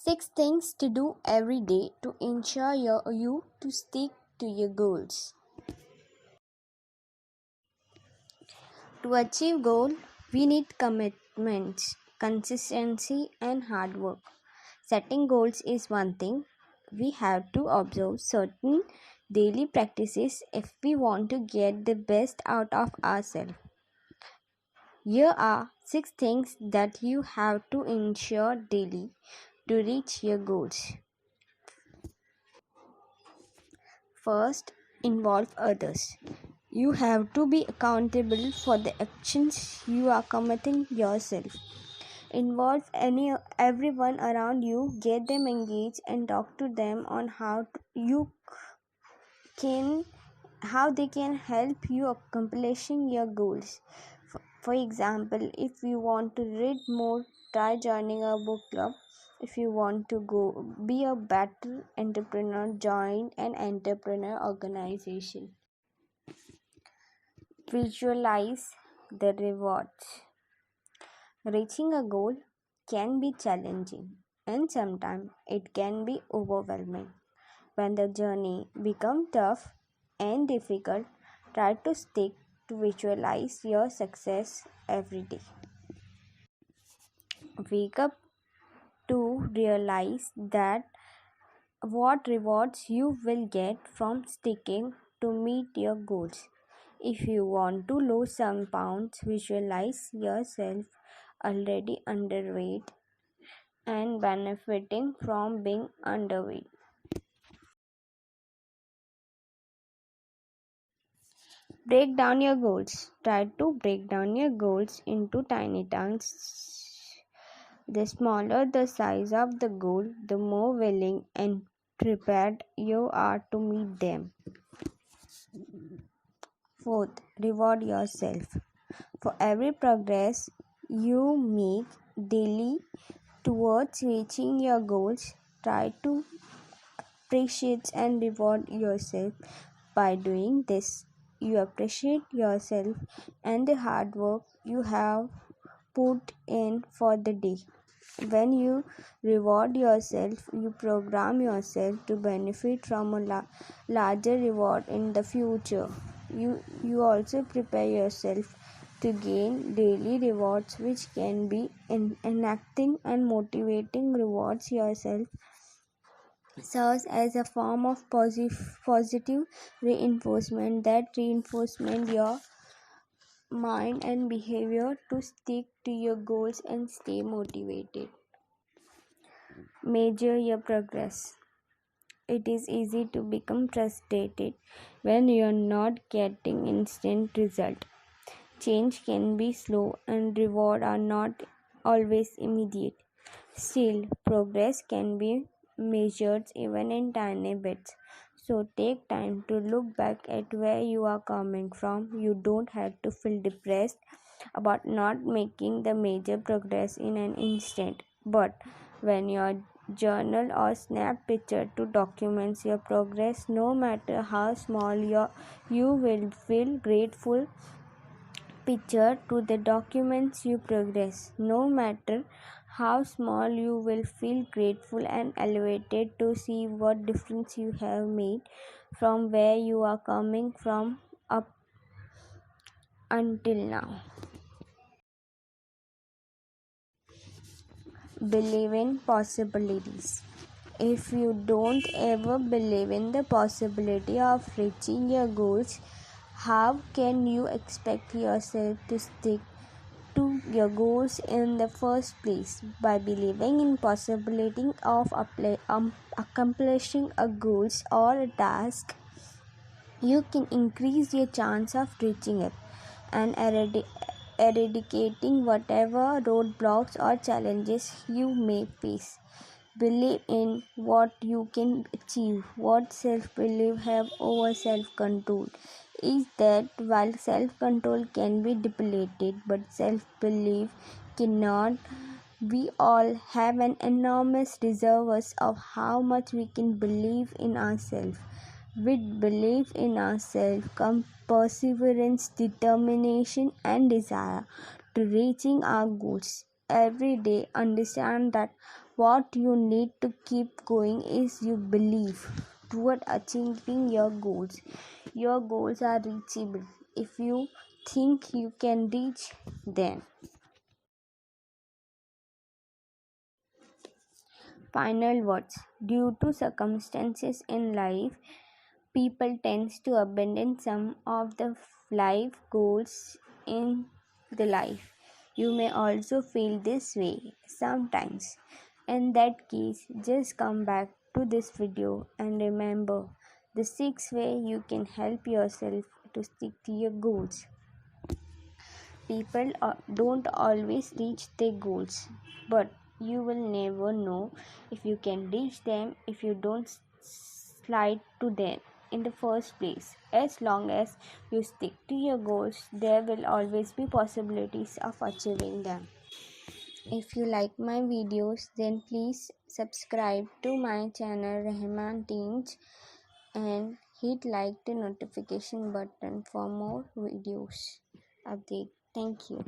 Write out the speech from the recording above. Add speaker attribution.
Speaker 1: 6 things to do every day to ensure you to stick to your goals. To achieve goal, we need commitments, consistency and hard work. Setting goals is one thing. We have to observe certain daily practices if we want to get the best out of ourselves. Here are 6 things that you have to ensure daily to reach your goals. First, involve others. You have to be accountable for the actions you are committing yourself. Involve everyone around you, get them engaged and talk to them on can how they can help you accomplishing your goals. For example, if you want to read more, try joining a book club. If you want to go be a better entrepreneur, join an entrepreneur organization. Visualize the rewards. Reaching a goal can be challenging and sometimes it can be overwhelming. When the journey becomes tough and difficult, try to stick to visualize your success every day. Wake up to realize that what rewards you will get from sticking to meet your goals. If you want to lose some pounds, visualize yourself already underweight and benefiting from being underweight. Break down your goals. Try to break down your goals into tiny chunks. The smaller the size of the goal, the more willing and prepared you are to meet them. Fourth, reward yourself. For every progress you make daily towards reaching your goals, try to appreciate and reward yourself. By doing this, you appreciate yourself and the hard work you have put in for the day. When you reward yourself, you program yourself to benefit from a larger reward in the future. You also prepare yourself to gain daily rewards, which can be enacting and motivating rewards yourself serves as a form of positive reinforcement that reinforcement your mind and behavior to stick to your goals and stay motivated. Measure your progress. It is easy to become frustrated when you are not getting instant result. Change can be slow and reward are not always immediate. Still, progress can be measured even in tiny bits. So take time to look back at where you are coming from. You don't have to feel depressed about not making the major progress in an instant. But when your journal or snap picture to documents your progress, no matter how small you will feel grateful picture to the documents you progress. No matter how small, you will feel grateful and elevated to see what difference you have made from where you are coming from up until now. Believe in possibilities. If you don't ever believe in the possibility of reaching your goals, how can you expect yourself to stick to your goals in the first place? By believing in possibility of accomplishing a goals or a task, you can increase your chance of reaching it and eradicating whatever roadblocks or challenges you may face. Believe in what you can achieve. What self-belief have over self-control is that while self-control can be depleted, but self-belief cannot. We all have an enormous reserves of how much we can believe in ourselves. With belief in ourselves come perseverance, determination, and desire to reaching our goals. Every day, understand that What you need to keep going is your belief toward achieving your goals. Your goals are reachable if you think you can reach them. Final words. Due to circumstances in life, people tends to abandon some of the life goals in the life. You may also feel this way sometimes. In that case, just come back to this video and remember the 6 way you can help yourself to stick to your goals. People don't always reach their goals, but you will never know if you can reach them if you don't slide to them in the first place. As long as you stick to your goals, there will always be possibilities of achieving them. If you like my videos, then please subscribe to my channel Rahman Teens and hit like the notification button for more videos update. Thank you.